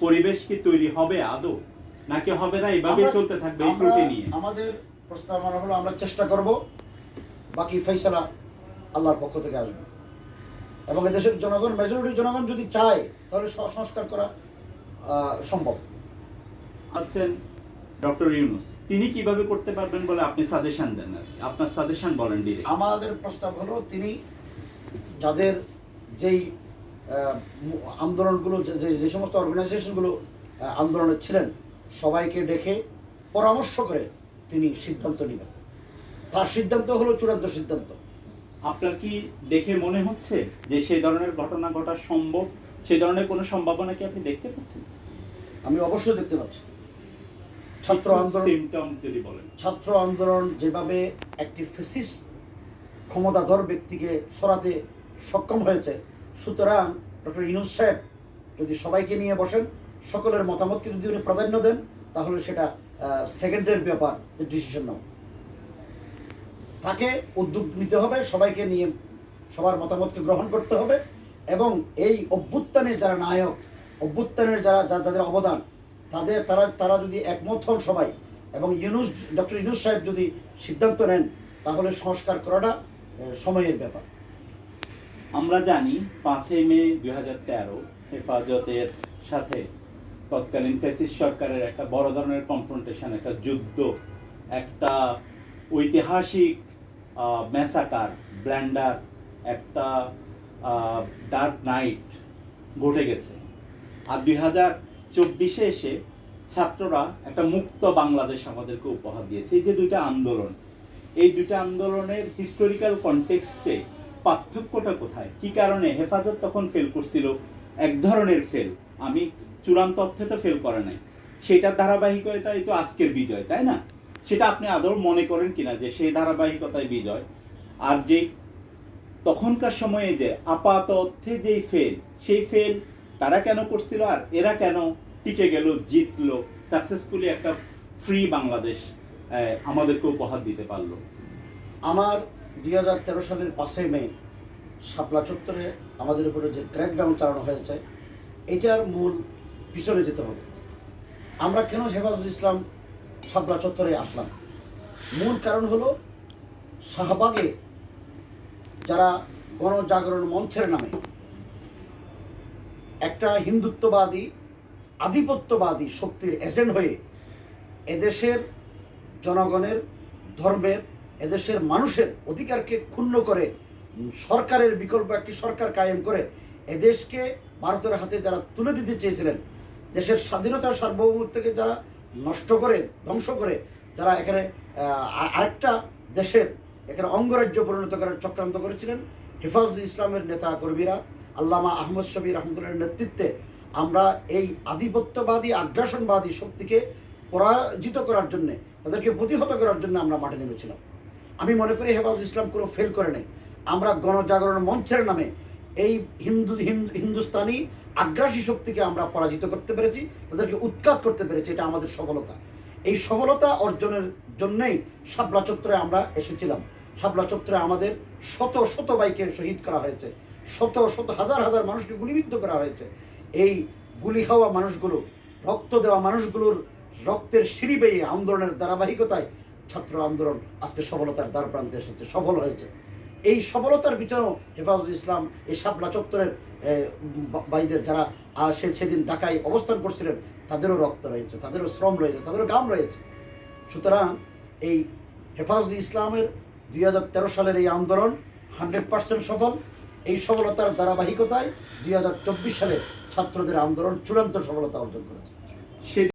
পরিবেশ কি তৈরি হবে আদৌ, নাকি হবে না, এভাবে চলতে থাকবে এই ত্রুটি নিয়ে? আমাদের প্রস্তাবনা হলো আমরা চেষ্টা করব, বাকি ফয়সালা আল্লাহর পক্ষ থেকে আসবে। এবং এদেশের জনগণ, মেজরিটি জনগণ যদি চায় তাহলে সংস্কার করা সম্ভব। আছেন ডক্টর ইউনূস, তিনি কিভাবে করতে পারবেন বলে আপনি সাজেশন দেন, আর আপনার সাজেশন বলেন ডিরেক্ট। আমাদের প্রস্তাব হলো তিনি যাদের যেই আন্দোলনগুলো, যে সমস্ত অর্গানাইজেশনগুলো আন্দোলনে ছিলেন, সবাইকে ডেকে পরামর্শ করে তিনি সিদ্ধান্ত নেবেন। তার সিদ্ধান্ত হলো চূড়ান্ত সিদ্ধান্ত। আপনার কি দেখে মনে হচ্ছে যে সেই ধরনের ঘটনা ঘটা সম্ভব, সেই ধরনের কোনো সম্ভাবনা কি আপনি দেখতে পাচ্ছেন? আমি অবশ্যই দেখতে পাচ্ছি। ছাত্র আন্দোলন যেভাবে একটি ফ্যাসিস্ট ক্ষমতাধর ব্যক্তিকে সরাতে সক্ষম হয়েছে, সুতরাং ডক্টর ইউনূস সাহেব যদি সবাইকে নিয়ে বসেন, সকলের মতামতকে যদি উনি প্রাধান্য দেন, তাহলে সেটা সেকেন্ডের ব্যাপার, ডিসিশন নাও। তাকে উদ্যোগ নিতে হবে, সবাইকে নিয়ে সবার মতামতকে গ্রহণ করতে হবে, এবং এই অভ্যুত্থানের যারা নায়ক, অভ্যুত্থানের যাদের অবদান, তারা যদি একমত হন সবাই, এবং ডক্টর ইউনূস সাহেব যদি সিদ্ধান্ত নেন, তাহলে সংস্কার করাটা সময়ের ব্যাপার। আমরা জানি 5ই মে 2013 হেফাজতের সাথে তৎকালীন ফ্যাসিস্ট সরকারের একটা বড় ধরনের কনফ্রন্টেশন, একটা যুদ্ধ, একটা ঐতিহাসিক ম্যাসাকার, ব্ল্যান্ডার, একটা ডার্ক নাইট ঘটে গেছে। আর 2024-এ এসে ছাত্ররা একটা মুক্ত বাংলাদেশ আমাদেরকে উপহার দিয়েছে। এই যে দুইটা আন্দোলন, এই দুইটা আন্দোলনের হিস্টোরিক্যাল কনটেক্সটে পার্থক্যটা কোথায়? কি কারণে হেফাজত তখন ফেল করছিল? এক ধরনের ফেল, আমি চূড়ান্ত অর্থে তো ফেল করে নাই, সেটার ধারাবাহিকতাই তো আজকের বিজয়, তাই না? সেটা আপনি আদৌ মনে করেন কিনা যে সেই ধারাবাহিকতায় বিজয়? আর যে তখনকার সময়ে যে আপাত অর্থে যেই ফেল, সেই ফেল তারা কেন করছিল, আর এরা কেন টিকে গেল, জিতলো, সাকসেসফুলি একটা ফ্রি বাংলাদেশ আমাদেরকে উপহার দিতে পারলো? আমার 2013 সালের 5ই মে শাপলা চত্বরে আমাদের উপরে যে ক্র্যাকডাউন চালানো হয়েছে, এটার মূল পিছনে যেতে হবে। আমরা কেন হেফাজত ইসলাম শাপলা চত্বরে আসলাম? মূল কারণ হলো শাহবাগে যারা গণজাগরণ মঞ্চের নামে একটা হিন্দুত্ববাদী, আধিপত্যবাদী শক্তির এজেন্ট হয়ে এদেশের জনগণের, ধর্মের, এদেশের মানুষের অধিকারকে ক্ষুণ্ণ করে সরকারের বিকল্প একটি সরকার কায়েম করে এদেশকে ভারতের হাতে যারা তুলে দিতে চেয়েছিলেন, দেশের স্বাধীনতা সার্বভৌমত্বকে যারা নষ্ট করে, ধ্বংস করে, যারা এখানে আরেকটা দেশের এখানে অঙ্গরাজ্য পরিণত করার চক্রান্ত করেছিলেন, হেফাজত ইসলামের নেতা কর্মীরা, আল্লামা আহমদ শফি রহমতুল্লাহর নেতৃত্বে আমরা এই আধিপত্যবাদী, আগ্রাসনবাদী শক্তিকে পরাজিত করার জন্যে, তাদেরকে প্রতিহত করার জন্য আমরা মাঠে নেমেছিলাম। আমি মনে করি হেফাজত ইসলাম কোনো ফেল করে নেই। আমরা গণজাগরণ মঞ্চের নামে এই হিন্দুস্তানি আগ্রাসী শক্তিকে আমরা পরাজিত করতে পেরেছি, তাদেরকে উৎখাত করতে পেরেছি। এটা আমাদের সফলতা। এই সফলতা অর্জনের জন্যই শাপলা চত্বরে আমরা এসেছিলাম। শাপলা চত্বরে আমাদের শত শত ভাইকে শহীদ করা হয়েছে, শত শত হাজার হাজার মানুষকে গুলিবিদ্ধ করা হয়েছে। এই গুলি খাওয়া মানুষগুলো, রক্ত দেওয়া মানুষগুলোর রক্তের সিঁড়ি বেয়ে আন্দোলনের ধারাবাহিকতায় ছাত্র আন্দোলন আজকে সফলতার দ্বার প্রান্তে এসেছে, সফল হয়েছে। এই সফলতার পিছনেও হেফাজত ইসলাম, এই শাপলা চত্বরের ভাইদের যারা সেদিন ঢাকায় অবস্থান করছিলেন, তাদেরও রক্ত রয়েছে, তাদেরও শ্রম রয়েছে, তাদেরও গাম রয়েছে। সুতরাং এই হেফাজত ইসলামের 2013 সালের এই আন্দোলন 100% সফল। এই সফলতার ধারাবাহিকতায় 2024 সালে ছাত্রদের আন্দোলন চূড়ান্ত সফলতা অর্জন করেছে।